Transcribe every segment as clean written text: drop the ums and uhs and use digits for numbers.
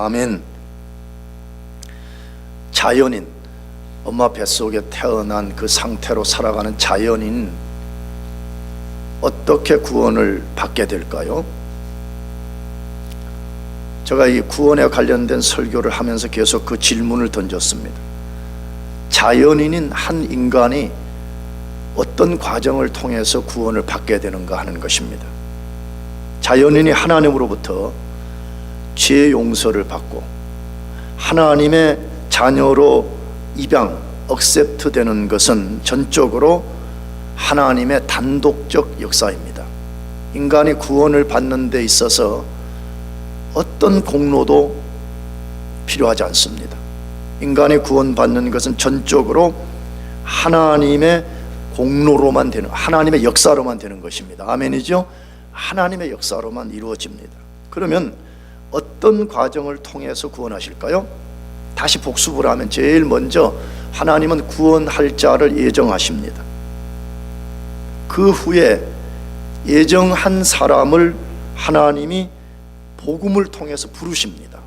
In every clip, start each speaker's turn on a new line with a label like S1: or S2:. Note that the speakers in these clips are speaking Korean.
S1: 아멘. 자연인, 엄마 뱃속에 태어난 그 상태로 살아가는 자연인, 어떻게 구원을 받게 될까요? 제가 이 구원에 관련된 설교를 하면서 계속 그 질문을 던졌습니다. 자연인인 한 인간이 어떤 과정을 통해서 구원을 받게 되는가 하는 것입니다. 자연인이 하나님으로부터 죄 용서를 받고 하나님의 자녀로 입양, 억셉트 되는 것은 전적으로 하나님의 단독적 역사입니다. 인간이 구원을 받는 데 있어서 어떤 공로도 필요하지 않습니다. 인간이 구원받는 것은 전적으로 하나님의 공로로만 되는, 하나님의 역사로만 되는 것입니다. 아멘이죠? 하나님의 역사로만 이루어집니다. 그러면 어떤 과정을 통해서 구원하실까요? 다시 복습을 하면 제일 먼저 하나님은 구원할 자를 예정하십니다. 그 후에 예정한 사람을 하나님이 복음을 통해서 부르십니다.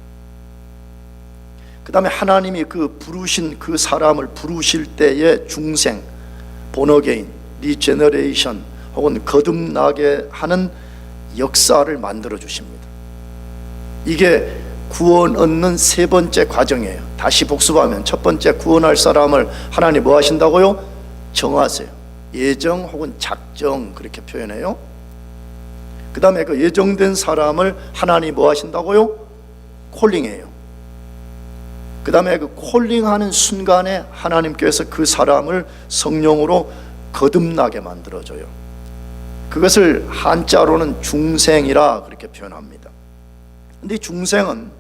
S1: 그 다음에 하나님이 그 부르신 그 사람을 부르실 때의 중생, 본어게인, 리제너레이션 혹은 거듭나게 하는 역사를 만들어 주십니다. 이게 구원 얻는 세 번째 과정이에요. 다시 복습하면 첫 번째, 구원할 사람을 하나님 뭐 하신다고요? 정하세요. 예정 혹은 작정, 그렇게 표현해요. 그 다음에 그 예정된 사람을 하나님 뭐 하신다고요? 콜링해요. 그 다음에 그 콜링하는 순간에 하나님께서 그 사람을 성령으로 거듭나게 만들어줘요. 그것을 한자로는 중생이라 그렇게 표현합니다. 근데 중생은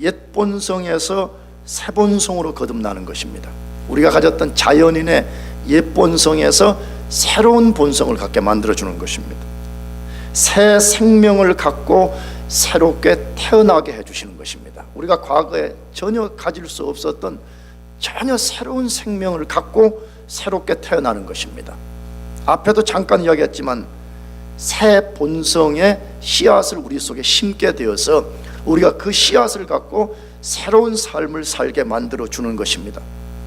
S1: 옛 본성에서 새 본성으로 거듭나는 것입니다. 우리가 가졌던 자연인의 옛 본성에서 새로운 본성을 갖게 만들어주는 것입니다. 새 생명을 갖고 새롭게 태어나게 해주시는 것입니다. 우리가 과거에 전혀 가질 수 없었던 전혀 새로운 생명을 갖고 새롭게 태어나는 것입니다. 앞에도 잠깐 이야기했지만 새 본성의 씨앗을 우리 속에 심게 되어서 우리가 그 씨앗을 갖고 새로운 삶을 살게 만들어 주는 것입니다.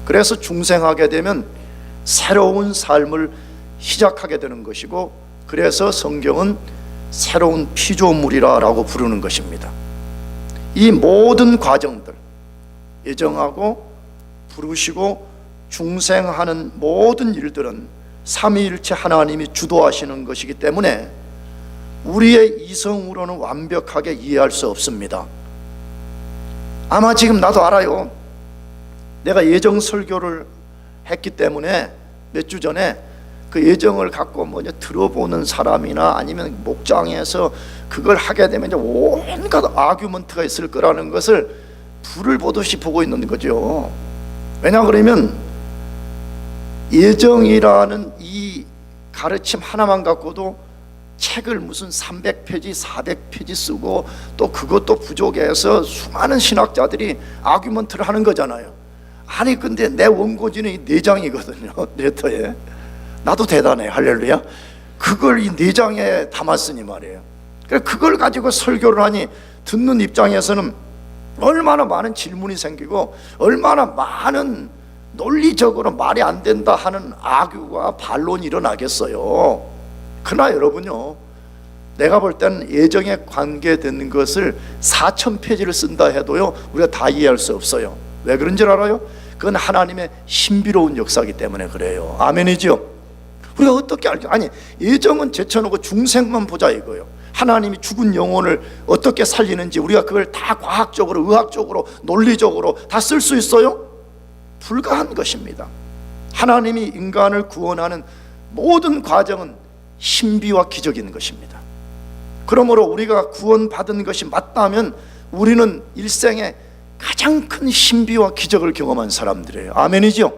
S1: 그래서 중생하게 되면 새로운 삶을 시작하게 되는 것이고, 그래서 성경은 새로운 피조물이라고 부르는 것입니다. 이 모든 과정들, 예정하고 부르시고 중생하는 모든 일들은 삼위일체 하나님이 주도하시는 것이기 때문에 우리의 이성으로는 완벽하게 이해할 수 없습니다. 아마 지금 나도 알아요. 내가 예정 설교를 했기 때문에 몇 주 전에 그 예정을 갖고 뭐냐 들어보는 사람이나 아니면 목장에서 그걸 하게 되면 이제 온갖 아규먼트가 있을 거라는 것을 불을 보듯이 보고 있는 거죠. 왜냐 그러면 예정이라는 이 가르침 하나만 갖고도 책을 무슨 300페이지, 400페이지 쓰고 또 그것도 부족해서 수많은 신학자들이 아규먼트를 하는 거잖아요. 아니 근데 내 원고지는 이 4장이거든요. 레터에. 나도 대단해. 할렐루야. 그걸 이 4장에 담았으니 말이에요. 그래서 그걸 가지고 설교를 하니 듣는 입장에서는 얼마나 많은 질문이 생기고 얼마나 많은 논리적으로 말이 안 된다 하는 악유와 반론이 일어나겠어요. 그러나 여러분요, 내가 볼 때는 예정에 관계되는 것을 4000페이지를 쓴다 해도요 우리가 다 이해할 수 없어요. 왜 그런 줄 알아요? 그건 하나님의 신비로운 역사이기 때문에 그래요. 아멘이죠? 우리가 어떻게 알죠? 아니 예정은 제쳐놓고 중생만 보자 이거예요. 하나님이 죽은 영혼을 어떻게 살리는지 우리가 그걸 다 과학적으로, 의학적으로, 논리적으로 다 쓸 수 있어요? 불가한 것입니다. 하나님이 인간을 구원하는 모든 과정은 신비와 기적인 것입니다. 그러므로 우리가 구원받은 것이 맞다면 우리는 일생에 가장 큰 신비와 기적을 경험한 사람들이에요. 아멘이죠?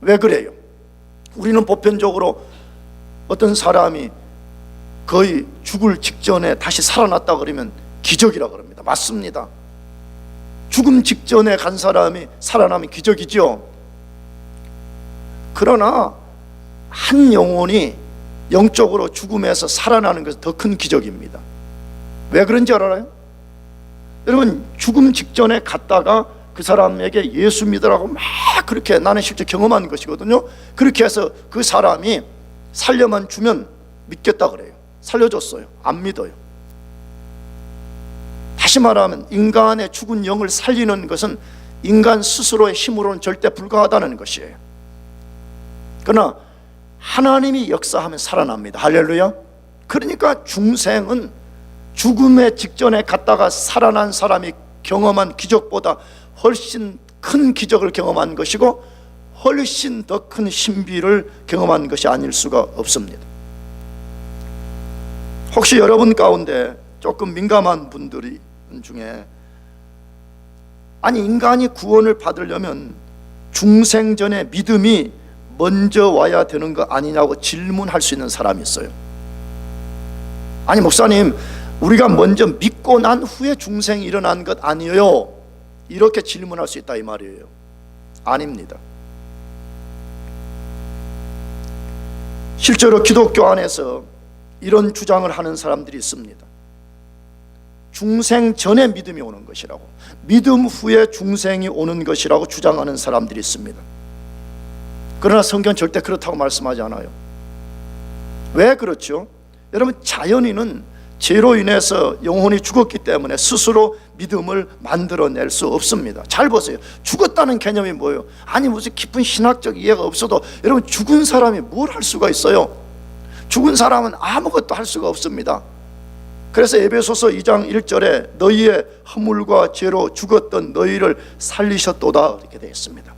S1: 왜 그래요? 우리는 보편적으로 어떤 사람이 거의 죽을 직전에 다시 살아났다 그러면 기적이라 그럽니다. 맞습니다. 죽음 직전에 간 사람이 살아나면 기적이죠. 그러나 한 영혼이 영적으로 죽음에서 살아나는 것은 더 큰 기적입니다. 왜 그런지 알아요? 여러분, 죽음 직전에 갔다가 그 사람에게 예수 믿으라고 막 그렇게, 나는 실제 경험한 것이거든요. 그렇게 해서 그 사람이 살려만 주면 믿겠다 그래요. 살려줬어요. 안 믿어요. 다시 말하면 인간의 죽은 영을 살리는 것은 인간 스스로의 힘으로는 절대 불가하다는 것이에요. 그러나 하나님이 역사하면 살아납니다. 할렐루야. 그러니까 중생은 죽음의 직전에 갔다가 살아난 사람이 경험한 기적보다 훨씬 큰 기적을 경험한 것이고, 훨씬 더 큰 신비를 경험한 것이 아닐 수가 없습니다. 혹시 여러분 가운데 조금 민감한 분들이 중에, 아니 인간이 구원을 받으려면 중생 전에 믿음이 먼저 와야 되는 거 아니냐고 질문할 수 있는 사람이 있어요. 아니 목사님, 우리가 먼저 믿고 난 후에 중생이 일어난 것 아니에요? 이렇게 질문할 수 있다 이 말이에요. 아닙니다. 실제로 기독교 안에서 이런 주장을 하는 사람들이 있습니다. 중생 전에 믿음이 오는 것이라고, 믿음 후에 중생이 오는 것이라고 주장하는 사람들이 있습니다. 그러나 성경은 절대 그렇다고 말씀하지 않아요. 왜 그렇죠? 여러분, 자연인은 죄로 인해서 영혼이 죽었기 때문에 스스로 믿음을 만들어낼 수 없습니다. 잘 보세요. 죽었다는 개념이 뭐예요? 아니 무슨 깊은 신학적 이해가 없어도 여러분, 죽은 사람이 뭘 할 수가 있어요? 죽은 사람은 아무것도 할 수가 없습니다. 그래서 에베소서 2장 1절에 너희의 허물과 죄로 죽었던 너희를 살리셨도다 이렇게 되어 있습니다.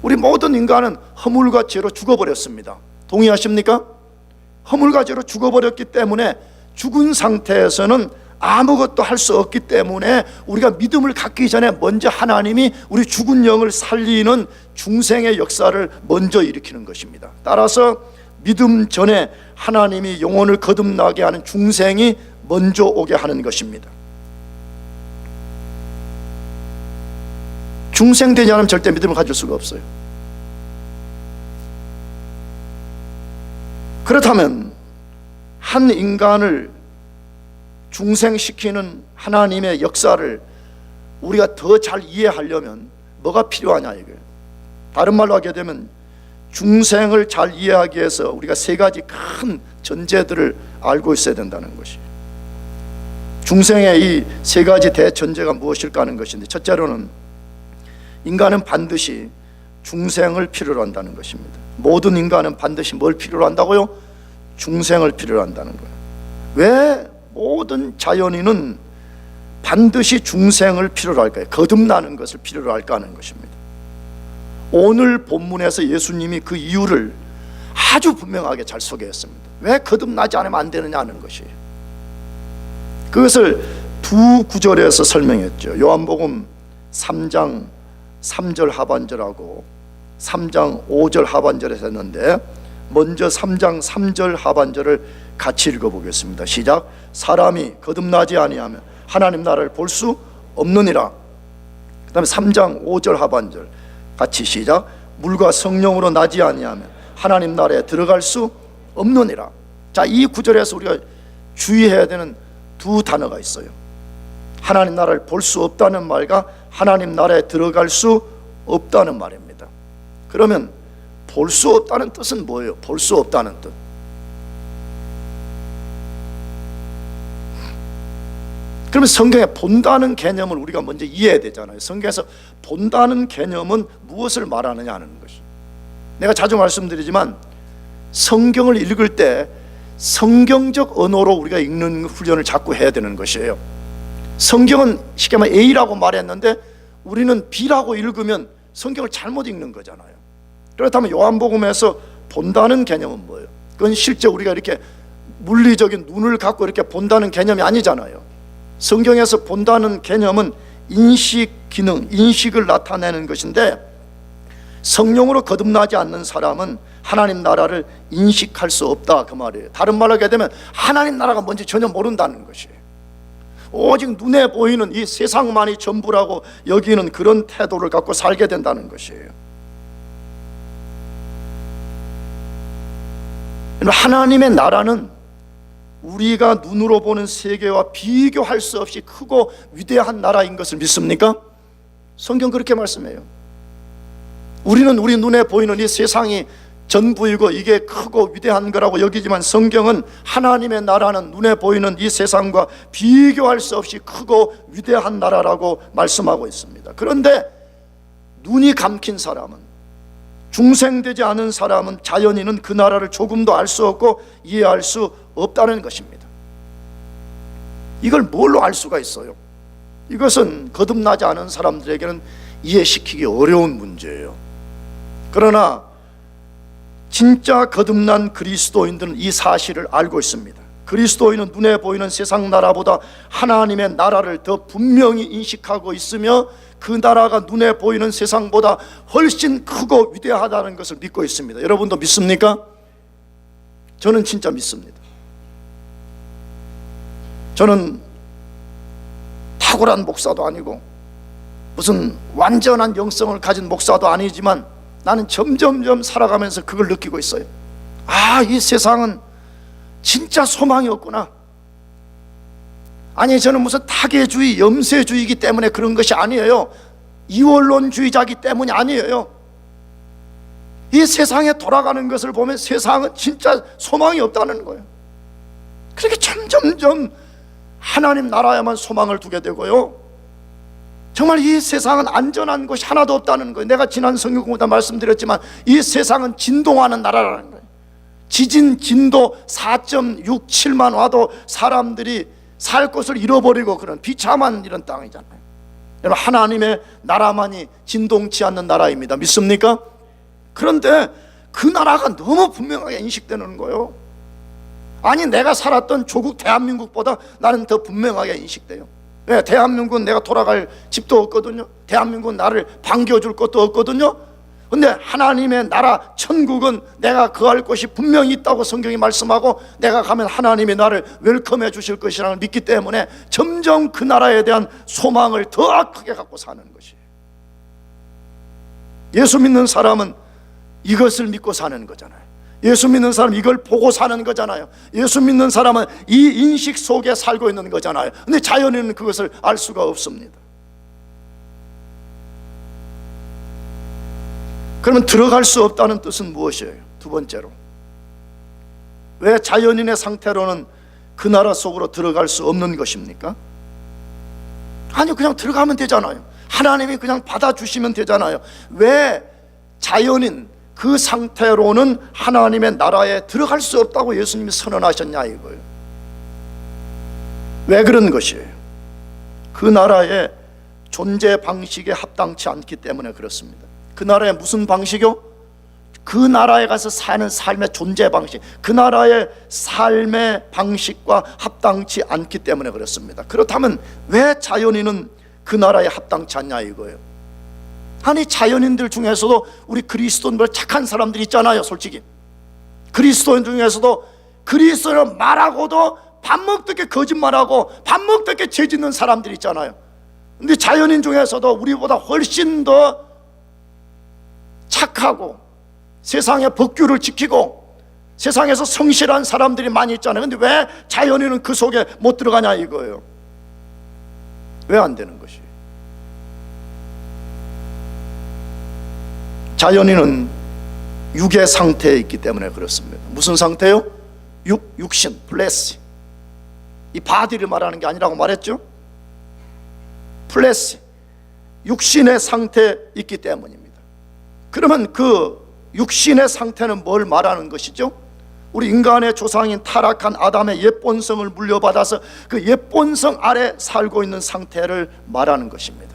S1: 우리 모든 인간은 허물과 죄로 죽어버렸습니다. 동의하십니까? 허물과 죄로 죽어버렸기 때문에 죽은 상태에서는 아무것도 할 수 없기 때문에 우리가 믿음을 갖기 전에 먼저 하나님이 우리 죽은 영을 살리는 중생의 역사를 먼저 일으키는 것입니다. 따라서 믿음 전에 하나님이 영혼을 거듭나게 하는 중생이 먼저 오게 하는 것입니다. 중생 되지 않으면 절대 믿음을 가질 수가 없어요. 그렇다면 한 인간을 중생시키는 하나님의 역사를 우리가 더 잘 이해하려면 뭐가 필요하냐 이거예요. 다른 말로 하게 되면 중생을 잘 이해하기 위해서 우리가 세 가지 큰 전제들을 알고 있어야 된다는 것이에요. 중생의 이 세 가지 대전제가 무엇일까 하는 것인데, 첫째로는 인간은 반드시 중생을 필요로 한다는 것입니다. 모든 인간은 반드시 뭘 필요로 한다고요? 중생을 필요로 한다는 거예요. 왜 모든 자연인은 반드시 중생을 필요로 할까요? 거듭나는 것을 필요로 할까 하는 것입니다. 오늘 본문에서 예수님이 그 이유를 아주 분명하게 잘 소개했습니다. 왜 거듭나지 않으면 안 되느냐 하는 것이에요. 그것을 두 구절에서 설명했죠. 요한복음 3장 3절 하반절하고 3장 5절 하반절에서 했는데, 먼저 3장 3절 하반절을 같이 읽어보겠습니다. 시작. 사람이 거듭나지 아니하면 하나님 나라를 볼 수 없느니라. 그 다음에 3장 5절 하반절 같이 시작. 물과 성령으로 나지 아니하면 하나님 나라에 들어갈 수 없느니라. 자, 이 구절에서 우리가 주의해야 되는 두 단어가 있어요. 하나님 나라를 볼 수 없다는 말과 하나님 나라에 들어갈 수 없다는 말입니다. 그러면 볼 수 없다는 뜻은 뭐예요? 볼 수 없다는 뜻. 그러면 성경에 본다는 개념을 우리가 먼저 이해해야 되잖아요. 성경에서 본다는 개념은 무엇을 말하느냐 하는 것이. 내가 자주 말씀드리지만 성경을 읽을 때 성경적 언어로 우리가 읽는 훈련을 자꾸 해야 되는 것이에요. 성경은 쉽게 말해 A라고 말했는데 우리는 B라고 읽으면 성경을 잘못 읽는 거잖아요. 그렇다면 요한복음에서 본다는 개념은 뭐예요? 그건 실제 우리가 이렇게 물리적인 눈을 갖고 이렇게 본다는 개념이 아니잖아요. 성경에서 본다는 개념은 인식 기능, 인식을 나타내는 것인데, 성령으로 거듭나지 않는 사람은 하나님 나라를 인식할 수 없다 그 말이에요. 다른 말로 하게 되면 하나님 나라가 뭔지 전혀 모른다는 것이에요. 오직 눈에 보이는 이 세상만이 전부라고 여기는 그런 태도를 갖고 살게 된다는 것이에요. 하나님의 나라는 우리가 눈으로 보는 세계와 비교할 수 없이 크고 위대한 나라인 것을 믿습니까? 성경 그렇게 말씀해요. 우리는 우리 눈에 보이는 이 세상이 전부이고 이게 크고 위대한 거라고 여기지만 성경은 하나님의 나라는 눈에 보이는 이 세상과 비교할 수 없이 크고 위대한 나라라고 말씀하고 있습니다. 그런데 눈이 감긴 사람은, 중생되지 않은 사람은, 자연인은 그 나라를 조금도 알 수 없고 이해할 수 없다는 것입니다. 이걸 뭘로 알 수가 있어요? 이것은 거듭나지 않은 사람들에게는 이해시키기 어려운 문제예요. 그러나 진짜 거듭난 그리스도인들은 이 사실을 알고 있습니다. 그리스도인은 눈에 보이는 세상 나라보다 하나님의 나라를 더 분명히 인식하고 있으며 그 나라가 눈에 보이는 세상보다 훨씬 크고 위대하다는 것을 믿고 있습니다. 여러분도 믿습니까? 저는 진짜 믿습니다. 저는 탁월한 목사도 아니고 무슨 완전한 영성을 가진 목사도 아니지만 나는 점점점 살아가면서 그걸 느끼고 있어요. 아, 이 세상은 진짜 소망이 없구나. 아니, 저는 무슨 타계주의, 염세주의이기 때문에 그런 것이 아니에요. 이원론주의자이기 때문이 아니에요. 이 세상에 돌아가는 것을 보면 세상은 진짜 소망이 없다는 거예요. 그렇게 점점점 하나님 나라에만 소망을 두게 되고요, 정말 이 세상은 안전한 곳이 하나도 없다는 거예요. 내가 지난 성경보다 말씀드렸지만 이 세상은 진동하는 나라라는 거예요. 지진 진도 4.67만 와도 사람들이 살 곳을 잃어버리고 그런 비참한 이런 땅이잖아요. 여러분, 하나님의 나라만이 진동치 않는 나라입니다. 믿습니까? 그런데 그 나라가 너무 분명하게 인식되는 거예요. 아니, 내가 살았던 조국 대한민국보다 나는 더 분명하게 인식돼요. 왜? 대한민국은 내가 돌아갈 집도 없거든요. 대한민국은 나를 반겨줄 것도 없거든요. 근데 하나님의 나라 천국은 내가 거할 곳이 분명히 있다고 성경이 말씀하고 내가 가면 하나님이 나를 웰컴해 주실 것이라는 걸 믿기 때문에 점점 그 나라에 대한 소망을 더 크게 갖고 사는 것이에요. 예수 믿는 사람은 이것을 믿고 사는 거잖아요. 예수 믿는 사람은 이걸 보고 사는 거잖아요. 예수 믿는 사람은 이 인식 속에 살고 있는 거잖아요. 근데 자연인은 그것을 알 수가 없습니다. 그러면 들어갈 수 없다는 뜻은 무엇이에요? 두 번째로, 왜 자연인의 상태로는 그 나라 속으로 들어갈 수 없는 것입니까? 아니요, 그냥 들어가면 되잖아요. 하나님이 그냥 받아주시면 되잖아요. 왜 자연인 그 상태로는 하나님의 나라에 들어갈 수 없다고 예수님이 선언하셨냐 이거예요. 왜 그런 것이에요? 그 나라의 존재 방식에 합당치 않기 때문에 그렇습니다. 그 나라의 무슨 방식이요? 그 나라에 가서 사는 삶의 존재 방식, 그 나라의 삶의 방식과 합당치 않기 때문에 그렇습니다. 그렇다면 왜 자연인은 그 나라에 합당치 않냐 이거예요. 아니, 자연인들 중에서도 우리 그리스도인들 착한 사람들 있잖아요. 솔직히 그리스도인 중에서도 그리스도인을 말하고도 밥 먹듯이 거짓말하고 밥 먹듯이 죄 짓는 사람들 있잖아요. 근데 자연인 중에서도 우리보다 훨씬 더 착하고 세상의 법규를 지키고 세상에서 성실한 사람들이 많이 있잖아요. 근데 왜 자연인은 그 속에 못 들어가냐 이거예요. 왜 안 되는 것이에요? 자연인은 육의 상태에 있기 때문에 그렇습니다. 무슨 상태요? 육신, 플래시. 이 바디를 말하는 게 아니라고 말했죠? 플래시, 육신의 상태에 있기 때문입니다. 그러면 그 육신의 상태는 뭘 말하는 것이죠? 우리 인간의 조상인 타락한 아담의 옛본성을 물려받아서 그 옛본성 아래 살고 있는 상태를 말하는 것입니다.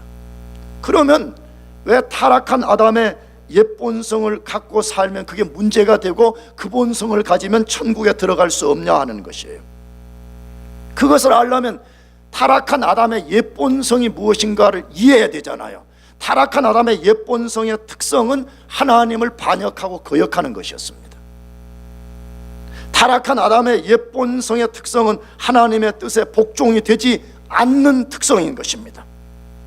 S1: 그러면 왜 타락한 아담의 옛본성을 갖고 살면 그게 문제가 되고 그 본성을 가지면 천국에 들어갈 수 없냐 하는 것이에요. 그것을 알려면 타락한 아담의 옛본성이 무엇인가를 이해해야 되잖아요. 타락한 아담의 옛본성의 특성은 하나님을 반역하고 거역하는 것이었습니다. 타락한 아담의 옛본성의 특성은 하나님의 뜻에 복종이 되지 않는 특성인 것입니다.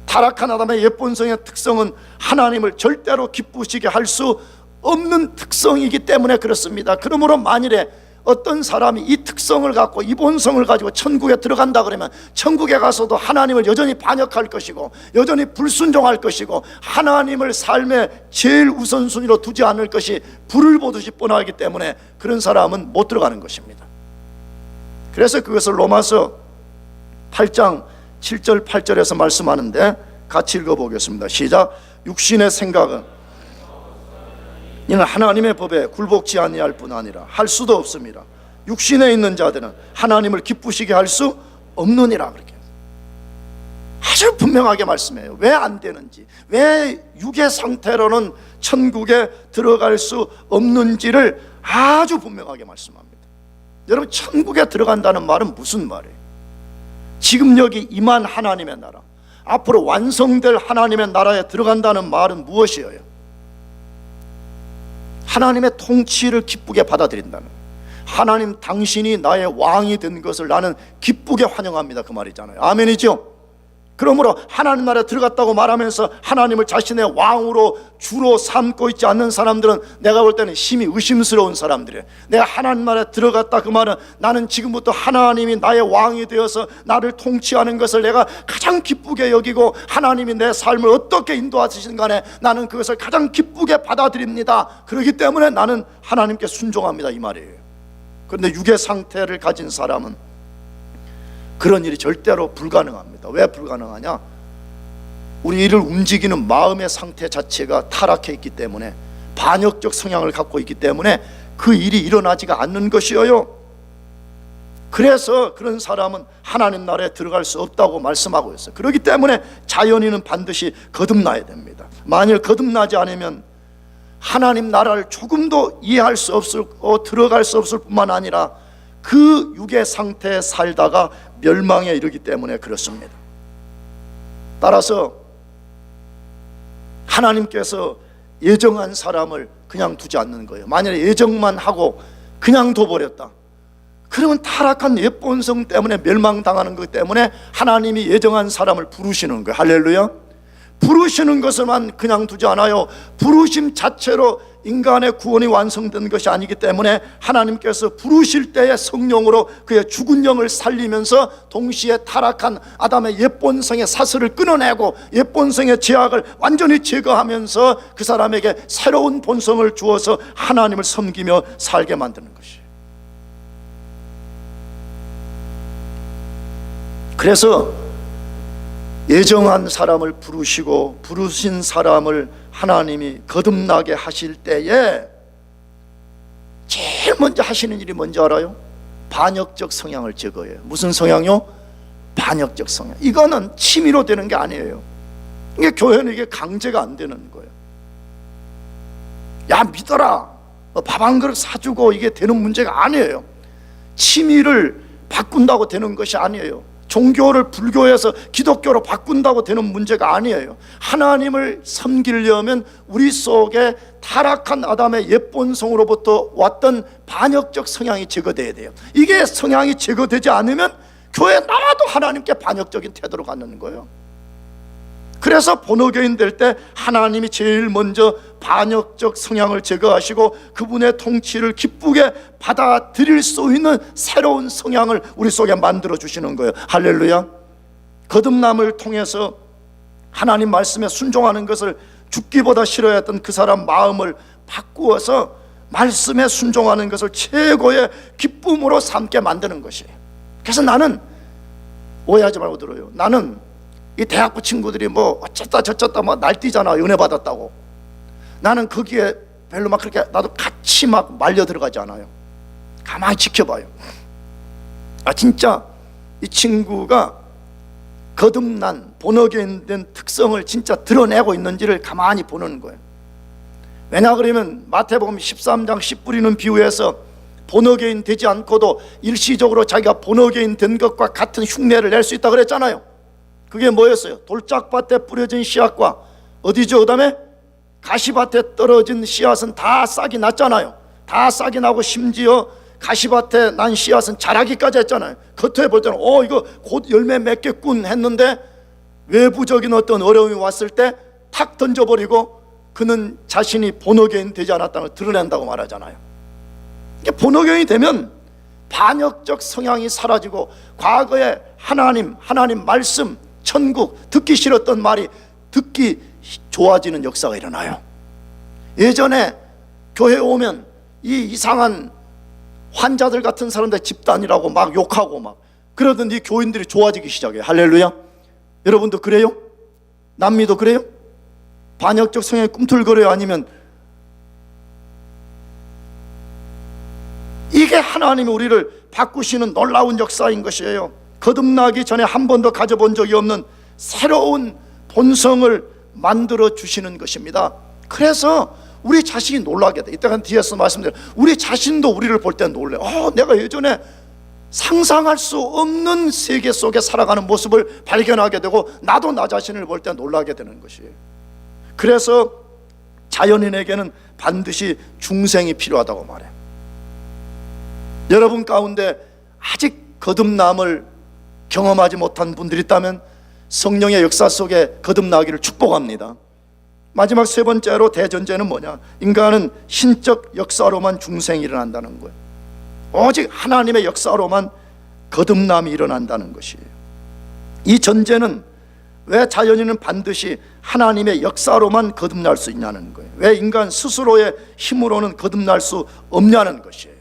S1: 타락한 아담의 옛본성의 특성은 하나님을 절대로 기쁘시게 할 수 없는 특성이기 때문에 그렇습니다. 그러므로 만일에 어떤 사람이 이 특성을 갖고 이 본성을 가지고 천국에 들어간다 그러면 천국에 가서도 하나님을 여전히 반역할 것이고 여전히 불순종할 것이고 하나님을 삶의 제일 우선순위로 두지 않을 것이 불을 보듯이 뻔하기 때문에 그런 사람은 못 들어가는 것입니다. 그래서 그것을 로마서 8장 7절 8절에서 말씀하는데 같이 읽어보겠습니다. 시작. 육신의 생각은 이는 하나님의 법에 굴복지 아니할 뿐 아니라 할 수도 없습니다. 육신에 있는 자들은 하나님을 기쁘시게 할 수 없느니라. 그렇게 아주 분명하게 말씀해요. 왜 안 되는지, 왜 육의 상태로는 천국에 들어갈 수 없는지를 아주 분명하게 말씀합니다. 여러분, 천국에 들어간다는 말은 무슨 말이에요? 지금 여기 임한 하나님의 나라, 앞으로 완성될 하나님의 나라에 들어간다는 말은 무엇이에요? 하나님의 통치를 기쁘게 받아들인다는, 하나님 당신이 나의 왕이 된 것을 나는 기쁘게 환영합니다, 그 말이잖아요. 아멘이죠? 그러므로 하나님 나라에 들어갔다고 말하면서 하나님을 자신의 왕으로 주로 삼고 있지 않는 사람들은 내가 볼 때는 심히 의심스러운 사람들이에요. 내가 하나님 나라에 들어갔다, 그 말은 나는 지금부터 하나님이 나의 왕이 되어서 나를 통치하는 것을 내가 가장 기쁘게 여기고 하나님이 내 삶을 어떻게 인도하시든 간에 나는 그것을 가장 기쁘게 받아들입니다. 그렇기 때문에 나는 하나님께 순종합니다, 이 말이에요. 그런데 육의 상태를 가진 사람은 그런 일이 절대로 불가능합니다. 왜 불가능하냐? 우리 이를 움직이는 마음의 상태 자체가 타락해 있기 때문에, 반역적 성향을 갖고 있기 때문에 그 일이 일어나지가 않는 것이에요. 그래서 그런 사람은 하나님 나라에 들어갈 수 없다고 말씀하고 있어요. 그렇기 때문에 자연인은 반드시 거듭나야 됩니다. 만일 거듭나지 않으면 하나님 나라를 조금도 이해할 수 없고 들어갈 수 없을 뿐만 아니라 그 육의 상태에 살다가 멸망에 이르기 때문에 그렇습니다. 따라서 하나님께서 예정한 사람을 그냥 두지 않는 거예요. 만약에 예정만 하고 그냥 둬버렸다, 그러면 타락한 옛본성 때문에 멸망당하는 것 때문에 하나님이 예정한 사람을 부르시는 거예요. 할렐루야. 부르시는 것을만 그냥 두지 않아요. 부르심 자체로 인간의 구원이 완성된 것이 아니기 때문에 하나님께서 부르실 때의 성령으로 그의 죽은 영을 살리면서 동시에 타락한 아담의 옛본성의 사슬을 끊어내고 옛본성의 죄악을 완전히 제거하면서 그 사람에게 새로운 본성을 주어서 하나님을 섬기며 살게 만드는 것이에요. 그래서 예정한 사람을 부르시고 부르신 사람을 하나님이 거듭나게 하실 때에 제일 먼저 하시는 일이 뭔지 알아요? 반역적 성향을 제거해요. 무슨 성향이요? 반역적 성향. 이거는 취미로 되는 게 아니에요. 이게 교회는 이게 강제가 안 되는 거예요. 야, 믿어라, 밥 한 그릇 사주고 이게 되는 문제가 아니에요. 취미를 바꾼다고 되는 것이 아니에요. 종교를 불교에서 기독교로 바꾼다고 되는 문제가 아니에요. 하나님을 섬기려면 우리 속에 타락한 아담의 옛본성으로부터 왔던 반역적 성향이 제거돼야 돼요. 이게 성향이 제거되지 않으면 교회에 나와도 하나님께 반역적인 태도로 갖는 거예요. 그래서 본어교인 될 때 하나님이 제일 먼저 반역적 성향을 제거하시고 그분의 통치를 기쁘게 받아들일 수 있는 새로운 성향을 우리 속에 만들어 주시는 거예요. 할렐루야. 거듭남을 통해서 하나님 말씀에 순종하는 것을 죽기보다 싫어했던 그 사람 마음을 바꾸어서 말씀에 순종하는 것을 최고의 기쁨으로 삼게 만드는 것이에요. 그래서 나는, 오해하지 말고 들어요, 나는 이 대학부 친구들이 뭐 어쩌다 저쩌다 뭐 날뛰잖아, 은혜 받았다고. 나는 거기에 별로 막 그렇게 나도 같이 막 말려 들어가지 않아요. 가만히 지켜봐요. 아, 진짜 이 친구가 거듭난 본어교인 된 특성을 진짜 드러내고 있는지를 가만히 보는 거예요. 왜냐 그러면 마태복음 13장 씨 뿌리는 비유에서 본어교인 되지 않고도 일시적으로 자기가 본어교인 된 것과 같은 흉내를 낼 수 있다 그랬잖아요. 그게 뭐였어요? 돌짝밭에 뿌려진 씨앗과 어디죠? 그 다음에 가시밭에 떨어진 씨앗은 다 싹이 났잖아요. 다 싹이 나고 심지어 가시밭에 난 씨앗은 자라기까지 했잖아요. 겉에 볼 때는 이거 곧 열매 맺겠군 했는데 외부적인 어떤 어려움이 왔을 때 탁 던져버리고 그는 자신이 본어교인 되지 않았다는 걸 드러낸다고 말하잖아요. 본어교인이 되면 반역적 성향이 사라지고 과거에 하나님 말씀, 천국 듣기 싫었던 말이 듣기 좋아지는 역사가 일어나요. 예전에 교회에 오면 이 이상한 환자들 같은 사람들 집단이라고 막 욕하고 막 그러던 이 교인들이 좋아지기 시작해요. 할렐루야. 여러분도 그래요? 남미도 그래요? 반역적 성향이 꿈틀거려요? 아니면 이게 하나님이 우리를 바꾸시는 놀라운 역사인 것이에요. 거듭나기 전에 한 번도 가져본 적이 없는 새로운 본성을 만들어 주시는 것입니다. 그래서 우리 자신이 놀라게 돼. 이따가 뒤에서 말씀드려, 우리 자신도 우리를 볼 때 놀래. 내가 예전에 상상할 수 없는 세계 속에 살아가는 모습을 발견하게 되고 나도 나 자신을 볼 때 놀라게 되는 것이에요. 그래서 자연인에게는 반드시 중생이 필요하다고 말해요. 여러분 가운데 아직 거듭남을 경험하지 못한 분들이 있다면 성령의 역사 속에 거듭나기를 축복합니다. 마지막 세 번째로 대전제는 뭐냐? 인간은 신적 역사로만 중생이 일어난다는 거예요. 오직 하나님의 역사로만 거듭남이 일어난다는 것이에요. 이 전제는 왜 자연인은 반드시 하나님의 역사로만 거듭날 수 있냐는 거예요. 왜 인간 스스로의 힘으로는 거듭날 수 없냐는 것이에요.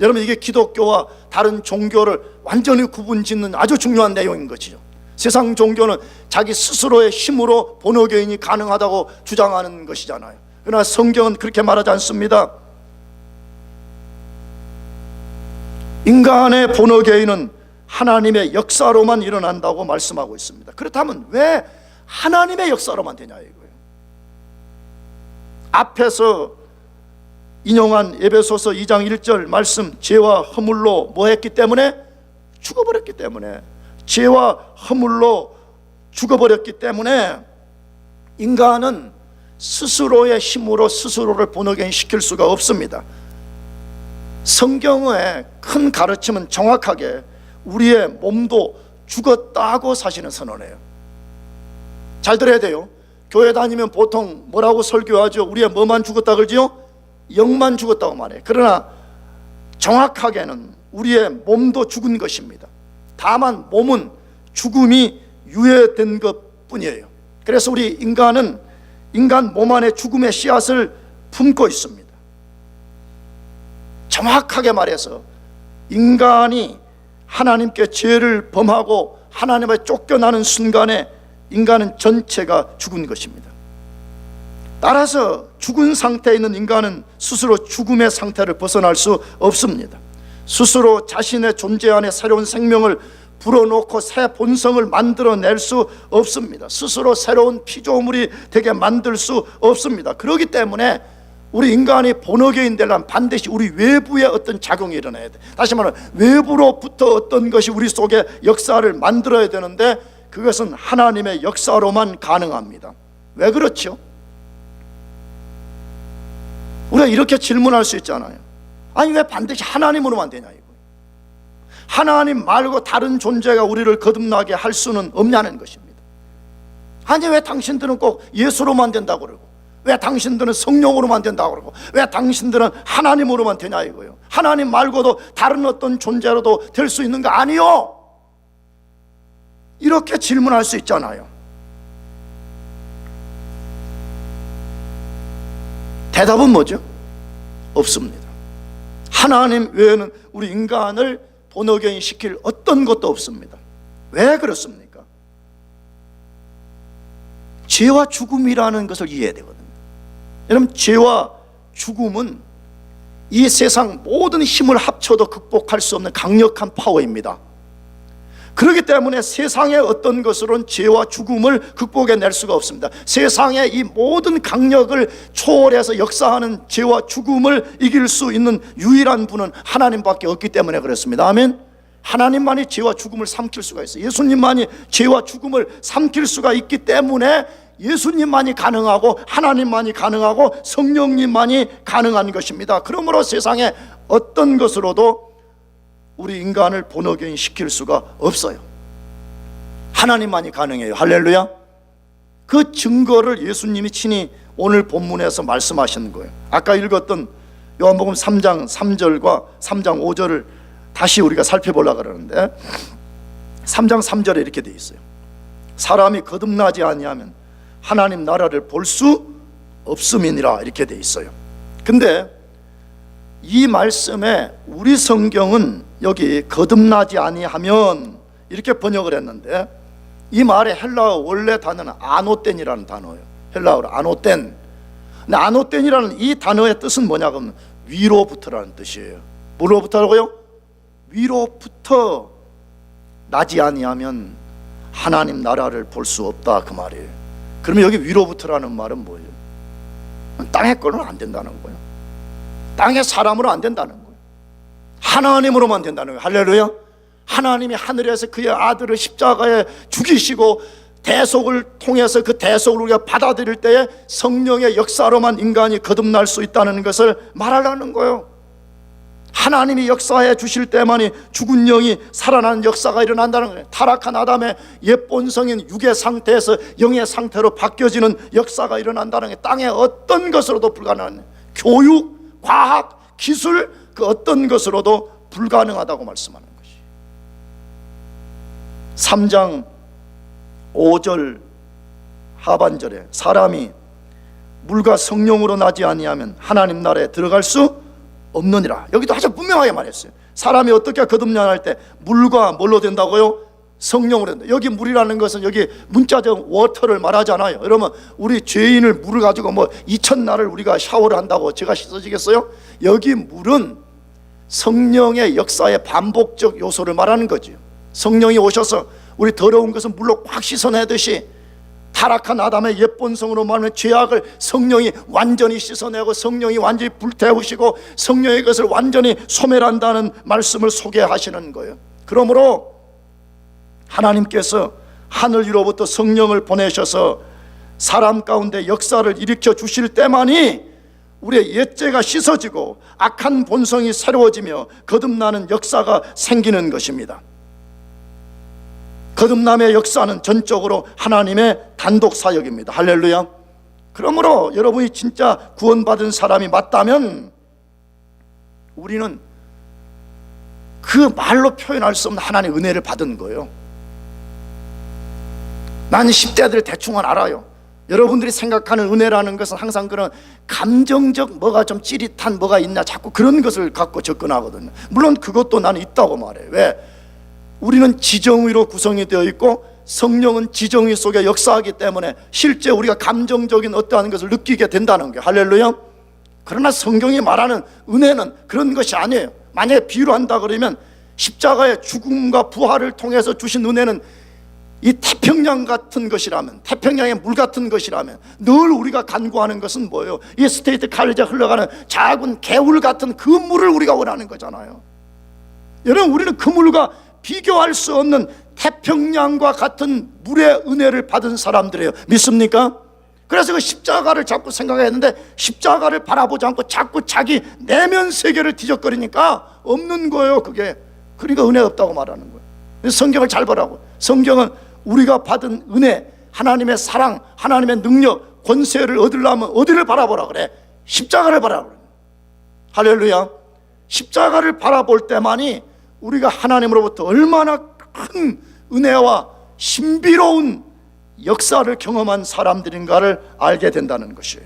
S1: 여러분, 이게 기독교와 다른 종교를 완전히 구분짓는 아주 중요한 내용인 것이죠. 세상 종교는 자기 스스로의 힘으로 본어교인이 가능하다고 주장하는 것이잖아요. 그러나 성경은 그렇게 말하지 않습니다. 인간의 본어교인은 하나님의 역사로만 일어난다고 말씀하고 있습니다. 그렇다면 왜 하나님의 역사로만 되냐 이거예요. 앞에서 인용한 에베소서 2장 1절 말씀, 죄와 허물로 뭐 했기 때문에? 죽어버렸기 때문에. 죄와 허물로 죽어버렸기 때문에 인간은 스스로의 힘으로 스스로를 본어교인 시킬 수가 없습니다. 성경의 큰 가르침은 정확하게 우리의 몸도 죽었다고 사실은 선언해요. 잘 들어야 돼요. 교회 다니면 보통 뭐라고 설교하죠? 우리의 뭐만 죽었다 그러지요? 영만 죽었다고 말해요. 그러나 정확하게는 우리의 몸도 죽은 것입니다. 다만 몸은 죽음이 유예된 것 뿐이에요. 그래서 우리 인간은 인간 몸 안에 죽음의 씨앗을 품고 있습니다. 정확하게 말해서 인간이 하나님께 죄를 범하고 하나님에 쫓겨나는 순간에 인간은 전체가 죽은 것입니다. 따라서 죽은 상태에 있는 인간은 스스로 죽음의 상태를 벗어날 수 없습니다. 스스로 자신의 존재 안에 새로운 생명을 불어넣고 새 본성을 만들어낼 수 없습니다. 스스로 새로운 피조물이 되게 만들 수 없습니다. 그렇기 때문에 우리 인간이 본어교인 되려면 반드시 우리 외부에 어떤 작용이 일어나야 돼. 다시 말하면 외부로부터 어떤 것이 우리 속에 역사를 만들어야 되는데 그것은 하나님의 역사로만 가능합니다. 왜 그렇죠? 우리가 이렇게 질문할 수 있잖아요. 아니 왜 반드시 하나님으로만 되냐 이거. 하나님 말고 다른 존재가 우리를 거듭나게 할 수는 없냐는 것입니다. 아니 왜 당신들은 꼭 예수로만 된다고 그러고, 왜 당신들은 성령으로만 된다고 그러고, 왜 당신들은 하나님으로만 되냐 이거예요. 하나님 말고도 다른 어떤 존재로도 될 수 있는 거 아니요? 이렇게 질문할 수 있잖아요. 대답은 뭐죠? 없습니다. 하나님 외에는 우리 인간을 본어교인 시킬 어떤 것도 없습니다. 왜 그렇습니까? 죄와 죽음이라는 것을 이해해야 되거든요. 여러분, 죄와 죽음은 이 세상 모든 힘을 합쳐도 극복할 수 없는 강력한 파워입니다. 그렇기 때문에 세상의 어떤 것으로는 죄와 죽음을 극복해낼 수가 없습니다. 세상의 이 모든 강력을 초월해서 역사하는 죄와 죽음을 이길 수 있는 유일한 분은 하나님밖에 없기 때문에 그렇습니다. 아멘. 하나님만이 죄와 죽음을 삼킬 수가 있어요. 예수님만이 죄와 죽음을 삼킬 수가 있기 때문에 예수님만이 가능하고 하나님만이 가능하고 성령님만이 가능한 것입니다. 그러므로 세상에 어떤 것으로도 우리 인간을 본어교인 시킬 수가 없어요. 하나님만이 가능해요. 할렐루야. 그 증거를 예수님이 친히 오늘 본문에서 말씀하신 거예요. 아까 읽었던 요한복음 3장 3절과 3장 5절을 다시 우리가 살펴보려고 그러는데 3장 3절에 이렇게 되어 있어요. 사람이 거듭나지 아니하면 하나님 나라를 볼 수 없음이니라 이렇게 되어 있어요. 근데 이 말씀에 우리 성경은 여기 거듭나지 아니하면 이렇게 번역을 했는데 이 말의 헬라어 원래 단어는 아노텐이라는 단어예요. 헬라어로 아노텐. 근데 아노텐이라는 이 단어의 뜻은 뭐냐 그러면 위로부터라는 뜻이에요. 뭐로부터라고요? 위로부터 나지 아니하면 하나님 나라를 볼 수 없다 그 말이에요. 그러면 여기 위로부터라는 말은 뭐예요? 땅의 거는 안 된다는 거예요. 땅의 사람으로 안 된다는 거예요. 하나님으로만 된다는 거예요. 할렐루야. 하나님이 하늘에서 그의 아들을 십자가에 죽이시고 대속을 통해서 그 대속을 우리가 받아들일 때에 성령의 역사로만 인간이 거듭날 수 있다는 것을 말하려는 거예요. 하나님이 역사해 주실 때만이 죽은 영이 살아나는 역사가 일어난다는 거예요. 타락한 아담의 옛 본성인 육의 상태에서 영의 상태로 바뀌어지는 역사가 일어난다는 게 땅의 어떤 것으로도 불가능한, 교육, 과학, 기술 그 어떤 것으로도 불가능하다고 말씀하는 것이. 3장 5절 하반절에 사람이 물과 성령으로 나지 아니하면 하나님 나라에 들어갈 수 없느니라. 여기도 아주 분명하게 말했어요. 사람이 어떻게 거듭냐 할 때 물과 뭘로 된다고요? 성령으로 된다. 여기 물이라는 것은 여기 문자적 워터를 말하잖아요. 그러면 우리 죄인을 물을 가지고 뭐 2000날을 우리가 샤워를 한다고 제가 씻어지겠어요? 여기 물은 성령의 역사의 반복적 요소를 말하는 거죠. 성령이 오셔서 우리 더러운 것은 물로 꽉 씻어내듯이 타락한 아담의 옛 본성으로 말하는 죄악을 성령이 완전히 씻어내고 성령이 완전히 불태우시고 성령의 것을 완전히 소멸한다는 말씀을 소개하시는 거예요. 그러므로 하나님께서 하늘 위로부터 성령을 보내셔서 사람 가운데 역사를 일으켜 주실 때만이 우리의 옛죄가 씻어지고 악한 본성이 새로워지며 거듭나는 역사가 생기는 것입니다. 거듭남의 역사는 전적으로 하나님의 단독 사역입니다. 할렐루야. 그러므로 여러분이 진짜 구원받은 사람이 맞다면 우리는 그 말로 표현할 수 없는 하나님의 은혜를 받은 거예요. 나는 10대들 대충은 알아요. 여러분들이 생각하는 은혜라는 것은 항상 그런 감정적 뭐가 좀 찌릿한 뭐가 있나 자꾸 그런 것을 갖고 접근하거든요. 물론 그것도 나는 있다고 말해요. 왜? 우리는 지정의로 구성이 되어 있고 성령은 지정의 속에 역사하기 때문에 실제 우리가 감정적인 어떠한 것을 느끼게 된다는 거예요. 할렐루야. 그러나 성경이 말하는 은혜는 그런 것이 아니에요. 만약에 비유로 한다 그러면 십자가의 죽음과 부활을 통해서 주신 은혜는 이 태평양 같은 것이라면, 태평양의 물 같은 것이라면 늘 우리가 간구하는 것은 뭐예요? 이 스테이트 칼리지에 흘러가는 작은 개울 같은 그 물을 우리가 원하는 거잖아요. 여러분, 우리는 그 물과 비교할 수 없는 태평양과 같은 물의 은혜를 받은 사람들이에요. 믿습니까? 그래서 그 십자가를 자꾸 생각했는데 십자가를 바라보지 않고 자꾸 자기 내면 세계를 뒤적거리니까 없는 거예요. 그게. 그러니까 은혜 없다고 말하는 거예요. 성경을 잘 보라고. 성경은 우리가 받은 은혜, 하나님의 사랑, 하나님의 능력, 권세를 얻으려면 어디를 바라보라 그래? 십자가를 바라보라. 할렐루야. 십자가를 바라볼 때만이 우리가 하나님으로부터 얼마나 큰 은혜와 신비로운 역사를 경험한 사람들인가를 알게 된다는 것이에요.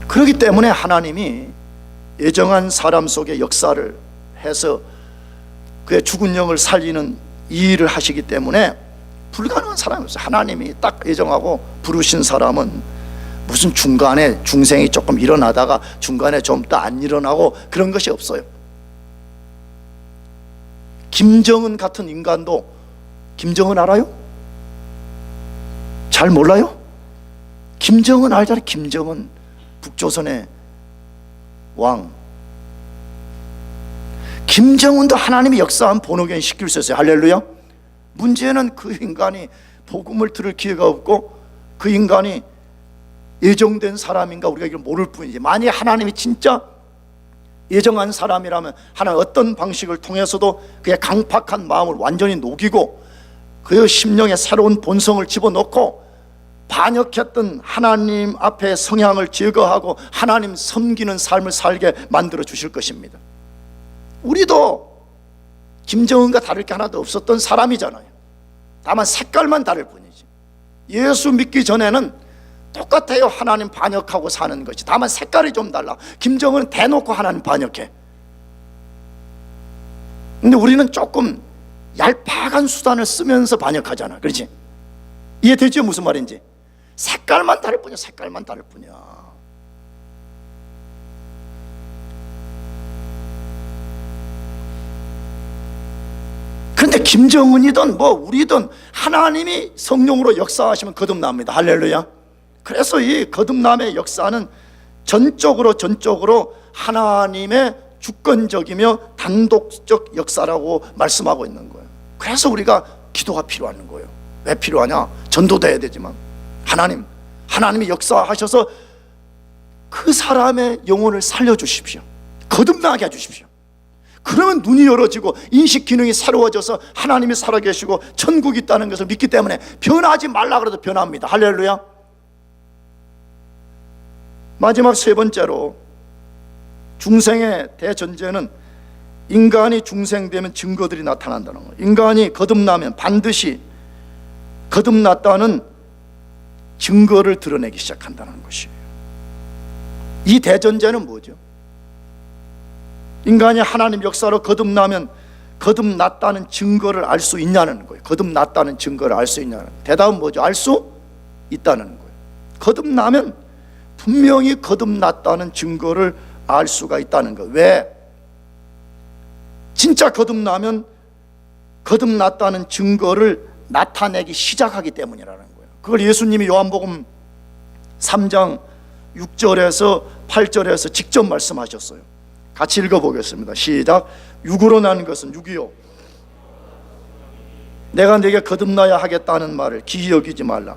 S1: 그렇기 때문에 하나님이 예정한 사람 속에 역사를 해서 그의 죽은 영을 살리는 이 일을 하시기 때문에 불가능한 사람이 없어요. 하나님이 딱 예정하고 부르신 사람은 무슨 중간에 중생이 조금 일어나다가 중간에 좀 또 안 일어나고 그런 것이 없어요. 김정은 같은 인간도, 김정은 알아요? 잘 몰라요? 김정은 알잖아요. 김정은 북조선의 왕. 김정은도 하나님이 역사한 본호견 시킬 수 있어요. 할렐루야. 문제는 그 인간이 복음을 들을 기회가 없고 그 인간이 예정된 사람인가 우리가 이걸 모를 뿐이지. 만약 하나님이 진짜 예정한 사람이라면 하나님 어떤 방식을 통해서도 그의 강팍한 마음을 완전히 녹이고 그의 심령에 새로운 본성을 집어넣고 반역했던 하나님 앞에 성향을 제거하고 하나님 섬기는 삶을 살게 만들어 주실 것입니다. 우리도 김정은과 다를 게 하나도 없었던 사람이잖아요. 다만 색깔만 다를 뿐이지. 예수 믿기 전에는 똑같아요. 하나님 반역하고 사는 것이. 다만 색깔이 좀 달라. 김정은은 대놓고 하나님 반역해. 근데 우리는 조금 얄팍한 수단을 쓰면서 반역하잖아. 그렇지? 이해되죠? 무슨 말인지. 색깔만 다를 뿐이야. 색깔만 다를 뿐이야. 그런데 김정은이든 뭐 우리든 하나님이 성령으로 역사하시면 거듭납니다. 할렐루야. 그래서 이 거듭남의 역사는 전적으로 하나님의 주권적이며 단독적 역사라고 말씀하고 있는 거예요. 그래서 우리가 기도가 필요한 거예요. 왜 필요하냐? 전도도 해야 되지만 하나님이 역사하셔서 그 사람의 영혼을 살려주십시오. 거듭나게 해주십시오. 그러면 눈이 열어지고 인식 기능이 새로워져서 하나님이 살아계시고 천국이 있다는 것을 믿기 때문에 변하지 말라 그래도 변합니다. 할렐루야. 마지막 세 번째로, 중생의 대전제는 인간이 중생되면 증거들이 나타난다는 거예요. 인간이 거듭나면 반드시 거듭났다는 증거를 드러내기 시작한다는 것이에요. 이 대전제는 뭐죠? 인간이 하나님 역사로 거듭나면 거듭났다는 증거를 알 수 있냐는 거예요. 거듭났다는 증거를 알 수 있냐는. 대답은 뭐죠? 알 수 있다는 거예요. 거듭나면 분명히 거듭났다는 증거를 알 수가 있다는 거예요. 왜? 진짜 거듭나면 거듭났다는 증거를 나타내기 시작하기 때문이라는 거예요. 그걸 예수님이 요한복음 3장 6절에서 8절에서 직접 말씀하셨어요. 같이 읽어보겠습니다. 시작. 육으로 난 것은 육이요, 내가 네게 거듭나야 하겠다는 말을 기이 여기지 말라.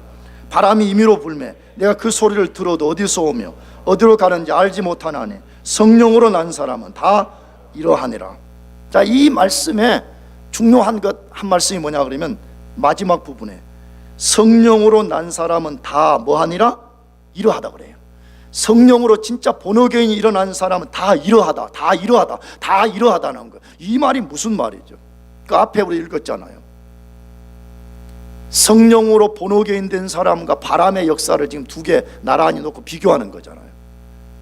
S1: 바람이 임의로 불매 내가 그 소리를 들어도 어디서 오며 어디로 가는지 알지 못하나니 성령으로 난 사람은 다 이러하니라. 자, 이 말씀에 중요한 것 한 말씀이 뭐냐 그러면 마지막 부분에 성령으로 난 사람은 다 뭐하니라? 이러하다 그래요. 성령으로 진짜 본어교인이 일어난 사람은 다 이러하다, 다 이러하다, 다 이러하다는 거예요. 이 말이 무슨 말이죠? 그 앞에 우리 읽었잖아요. 성령으로 본어교인 된 사람과 바람의 역사를 지금 두 개 나란히 놓고 비교하는 거잖아요.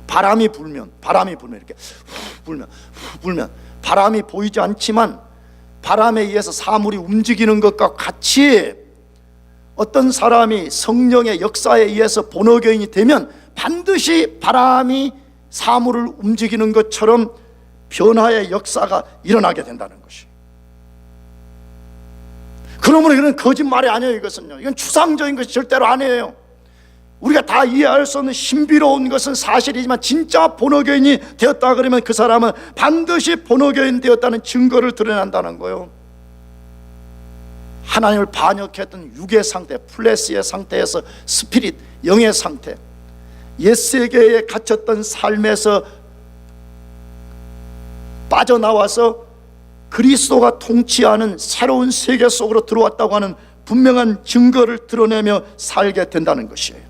S1: 바람이 불면 이렇게 후 불면 바람이 보이지 않지만 바람에 의해서 사물이 움직이는 것과 같이 어떤 사람이 성령의 역사에 의해서 본어교인이 되면 반드시 바람이 사물을 움직이는 것처럼 변화의 역사가 일어나게 된다는 것이. 그러므로 이건 거짓말이 아니에요. 이것은요, 이건 추상적인 것이 절대로 아니에요. 우리가 다 이해할 수 없는 신비로운 것은 사실이지만 진짜 본어교인이 되었다 그러면 그 사람은 반드시 본어교인 되었다는 증거를 드러낸다는 거예요. 하나님을 반역했던 육의 상태, 플래시의 상태에서 스피릿, 영의 상태, 옛세계에 갇혔던 삶에서 빠져나와서 그리스도가 통치하는 새로운 세계 속으로 들어왔다고 하는 분명한 증거를 드러내며 살게 된다는 것이에요.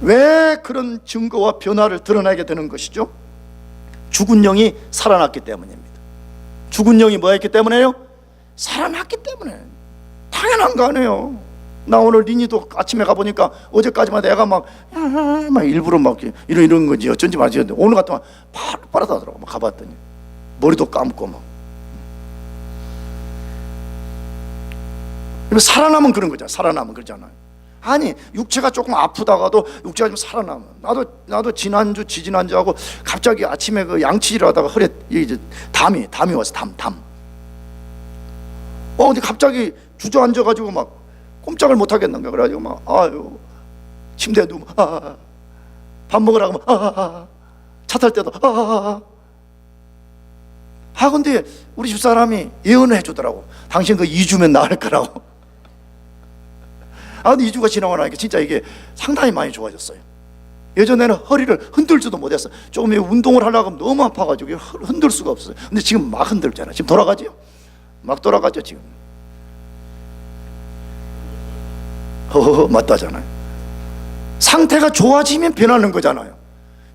S1: 왜 그런 증거와 변화를 드러내게 되는 것이죠? 죽은 영이 살아났기 때문입니다. 죽은 영이 뭐 했기 때문에요? 살아났기 때문에. 당연한 거 아니에요. 나 오늘 리니도 아침에 가보니까 어제까지만 내가 막 일부러 막 이런 건지 어쩐지 말이었는데 오늘 같으면 빠르다더라고. 막 가봤더니 머리도 감고 막. 살아나면 그런 거잖아. 살아나면 그러잖아요. 아니, 육체가 조금 아프다가도 육체가 좀 살아나면 나도 지난주 지지난주하고 갑자기 아침에 그 양치질 하다가 허리에 이제 담이 와서 담. 근데 갑자기 주저앉아가지고 막 꼼짝을 못 하겠는 거야. 그래가지고 막 침대에 누우면 밥 먹으라고 막 차 탈 때도 근데 우리 집사람이 예언을 해주더라고. 당신 그 2주면 나을 거라고. 근데 2주가 지나고 나니까 진짜 이게 상당히 많이 좋아졌어요. 예전에는 허리를 흔들지도 못했어. 조금 운동을 하려고 하면 너무 아파가지고 흔들 수가 없어요. 근데 지금 막 흔들잖아. 지금 돌아가죠? 막 돌아가죠 지금. 허허 맞다잖아요. 상태가 좋아지면 변하는 거잖아요.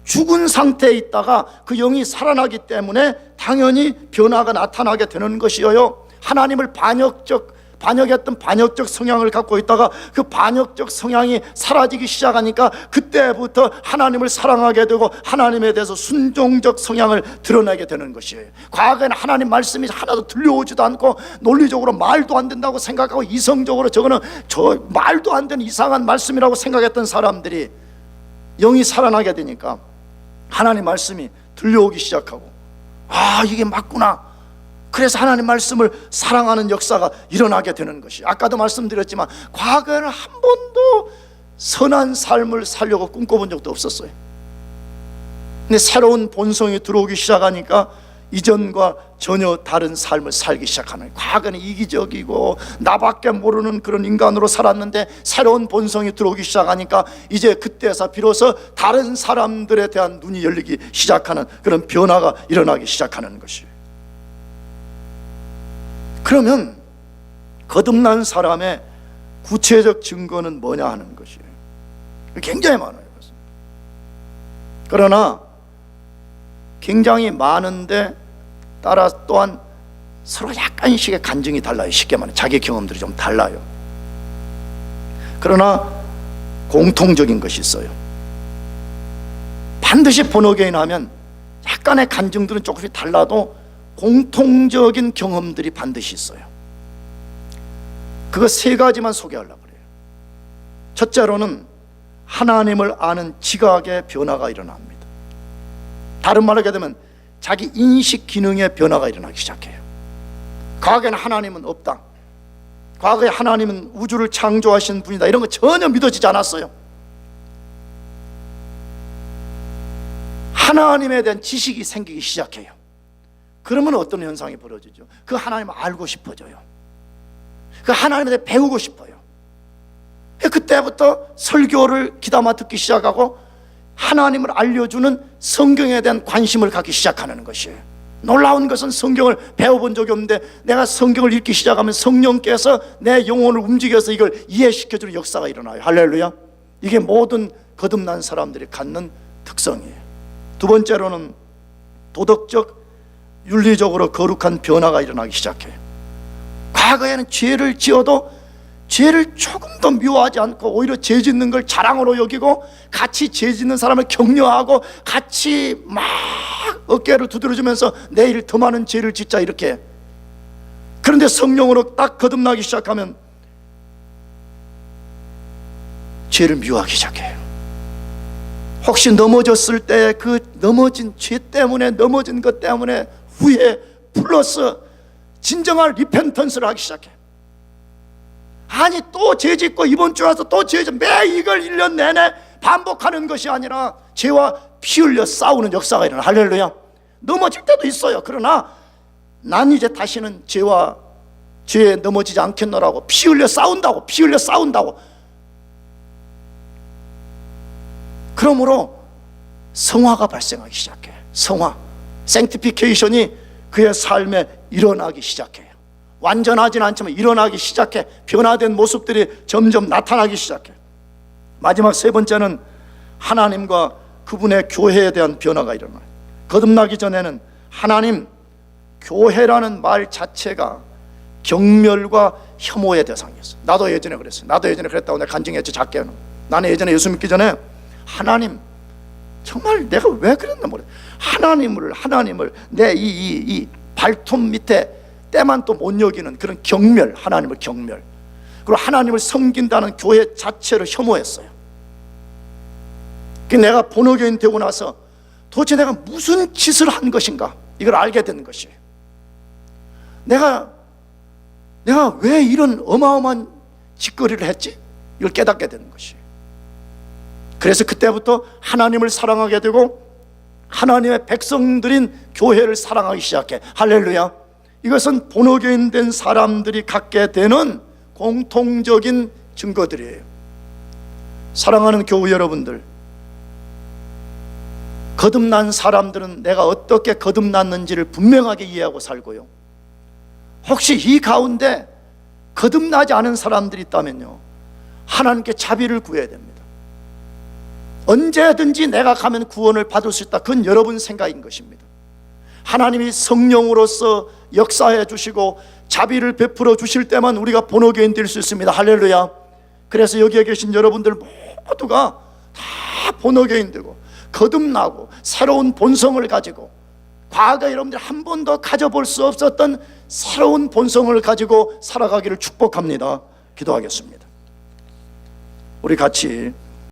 S1: 죽은 상태에 있다가 그 영이 살아나기 때문에 당연히 변화가 나타나게 되는 것이요. 하나님을 반역했던 반역적 성향을 갖고 있다가 그 반역적 성향이 사라지기 시작하니까 그때부터 하나님을 사랑하게 되고 하나님에 대해서 순종적 성향을 드러내게 되는 것이에요. 과거에는 하나님 말씀이 하나도 들려오지도 않고 논리적으로 말도 안 된다고 생각하고 이성적으로 저거는 저 말도 안 되는 이상한 말씀이라고 생각했던 사람들이 영이 살아나게 되니까 하나님 말씀이 들려오기 시작하고, 아 이게 맞구나. 그래서 하나님 말씀을 사랑하는 역사가 일어나게 되는 것이, 아까도 말씀드렸지만 과거에는 한 번도 선한 삶을 살려고 꿈꿔본 적도 없었어요. 근데 새로운 본성이 들어오기 시작하니까 이전과 전혀 다른 삶을 살기 시작하는, 과거는 이기적이고 나밖에 모르는 그런 인간으로 살았는데 새로운 본성이 들어오기 시작하니까 이제 그때서 비로소 다른 사람들에 대한 눈이 열리기 시작하는 그런 변화가 일어나기 시작하는 것이에요. 그러면 거듭난 사람의 구체적 증거는 뭐냐 하는 것이에요. 굉장히 많아요. 그러나 굉장히 많은데 따라 또한 서로 약간씩의 간증이 달라요. 쉽게 말해 자기 경험들이 좀 달라요. 그러나 공통적인 것이 있어요. 반드시 본어게인 하면 약간의 간증들은 조금씩 달라도 공통적인 경험들이 반드시 있어요. 그거 세 가지만 소개하려고 그래요. 첫째로는 하나님을 아는 지각의 변화가 일어납니다. 다른 말로 하게 되면 자기 인식 기능의 변화가 일어나기 시작해요. 과거에는 하나님은 없다, 과거에 하나님은 우주를 창조하신 분이다, 이런 거 전혀 믿어지지 않았어요. 하나님에 대한 지식이 생기기 시작해요. 그러면 어떤 현상이 벌어지죠? 그 하나님을 알고 싶어져요. 그 하나님에 대해 배우고 싶어요. 그때부터 설교를 귀담아 듣기 시작하고 하나님을 알려주는 성경에 대한 관심을 갖기 시작하는 것이에요. 놀라운 것은 성경을 배워본 적이 없는데 내가 성경을 읽기 시작하면 성령께서 내 영혼을 움직여서 이걸 이해시켜주는 역사가 일어나요. 할렐루야. 이게 모든 거듭난 사람들이 갖는 특성이에요. 두 번째로는 도덕적, 윤리적으로 거룩한 변화가 일어나기 시작해요. 과거에는 죄를 지어도 죄를 조금 더 미워하지 않고 오히려 죄 짓는 걸 자랑으로 여기고 같이 죄 짓는 사람을 격려하고 같이 막 어깨를 두드려주면서 내일 더 많은 죄를 짓자 이렇게. 그런데 성령으로 딱 거듭나기 시작하면 죄를 미워하기 시작해요. 혹시 넘어졌을 때 그 넘어진 죄 때문에, 넘어진 것 때문에 후회 플러스 진정한 리펜턴스를 하기 시작해요. 아니 또 죄 짓고 이번 주에 와서 또 죄 짓고 매 이걸 1년 내내 반복하는 것이 아니라 죄와 피 흘려 싸우는 역사가 일어나. 할렐루야. 넘어질 때도 있어요. 그러나 난 이제 다시는 죄에 넘어지지 않겠노라고 피 흘려 싸운다고, 피 흘려 싸운다고. 그러므로 성화가 발생하기 시작해요. 성화, 생티피케이션이 그의 삶에 일어나기 시작해요. 완전하진 않지만 일어나기 시작해. 변화된 모습들이 점점 나타나기 시작해. 마지막 세 번째는 하나님과 그분의 교회에 대한 변화가 일어나요. 거듭나기 전에는 하나님, 교회라는 말 자체가 경멸과 혐오의 대상이었어요. 나도 예전에 그랬어요. 나도 예전에 그랬다고 내가 간증했지, 작게는. 나는 예전에 예수 믿기 전에 하나님, 정말 내가 왜 그랬나 모르겠어요. 하나님을 내 이 발톱 밑에 때만 또 못 여기는 그런 경멸, 하나님을 경멸, 그리고 하나님을 섬긴다는 교회 자체를 혐오했어요. 내가 본어교인 되고 나서 도대체 내가 무슨 짓을 한 것인가 이걸 알게 된 것이에요. 내가 왜 이런 어마어마한 짓거리를 했지? 이걸 깨닫게 되는 것이에요. 그래서 그때부터 하나님을 사랑하게 되고 하나님의 백성들인 교회를 사랑하기 시작해. 할렐루야. 이것은 본어교인 된 사람들이 갖게 되는 공통적인 증거들이에요. 사랑하는 교우 여러분들, 거듭난 사람들은 내가 어떻게 거듭났는지를 분명하게 이해하고 살고요, 혹시 이 가운데 거듭나지 않은 사람들이 있다면요, 하나님께 자비를 구해야 됩니다. 언제든지 내가 가면 구원을 받을 수 있다. 그건 여러분 생각인 것입니다. 하나님이 성령으로서 역사해 주시고 자비를 베풀어 주실 때만 우리가 본어교인 될 수 있습니다. 할렐루야. 그래서 여기에 계신 여러분들 모두가 다 본어교인 되고 거듭나고 새로운 본성을 가지고 과거 여러분들 한 번도 가져볼 수 없었던 새로운 본성을 가지고 살아가기를 축복합니다. 기도하겠습니다. 우리 같이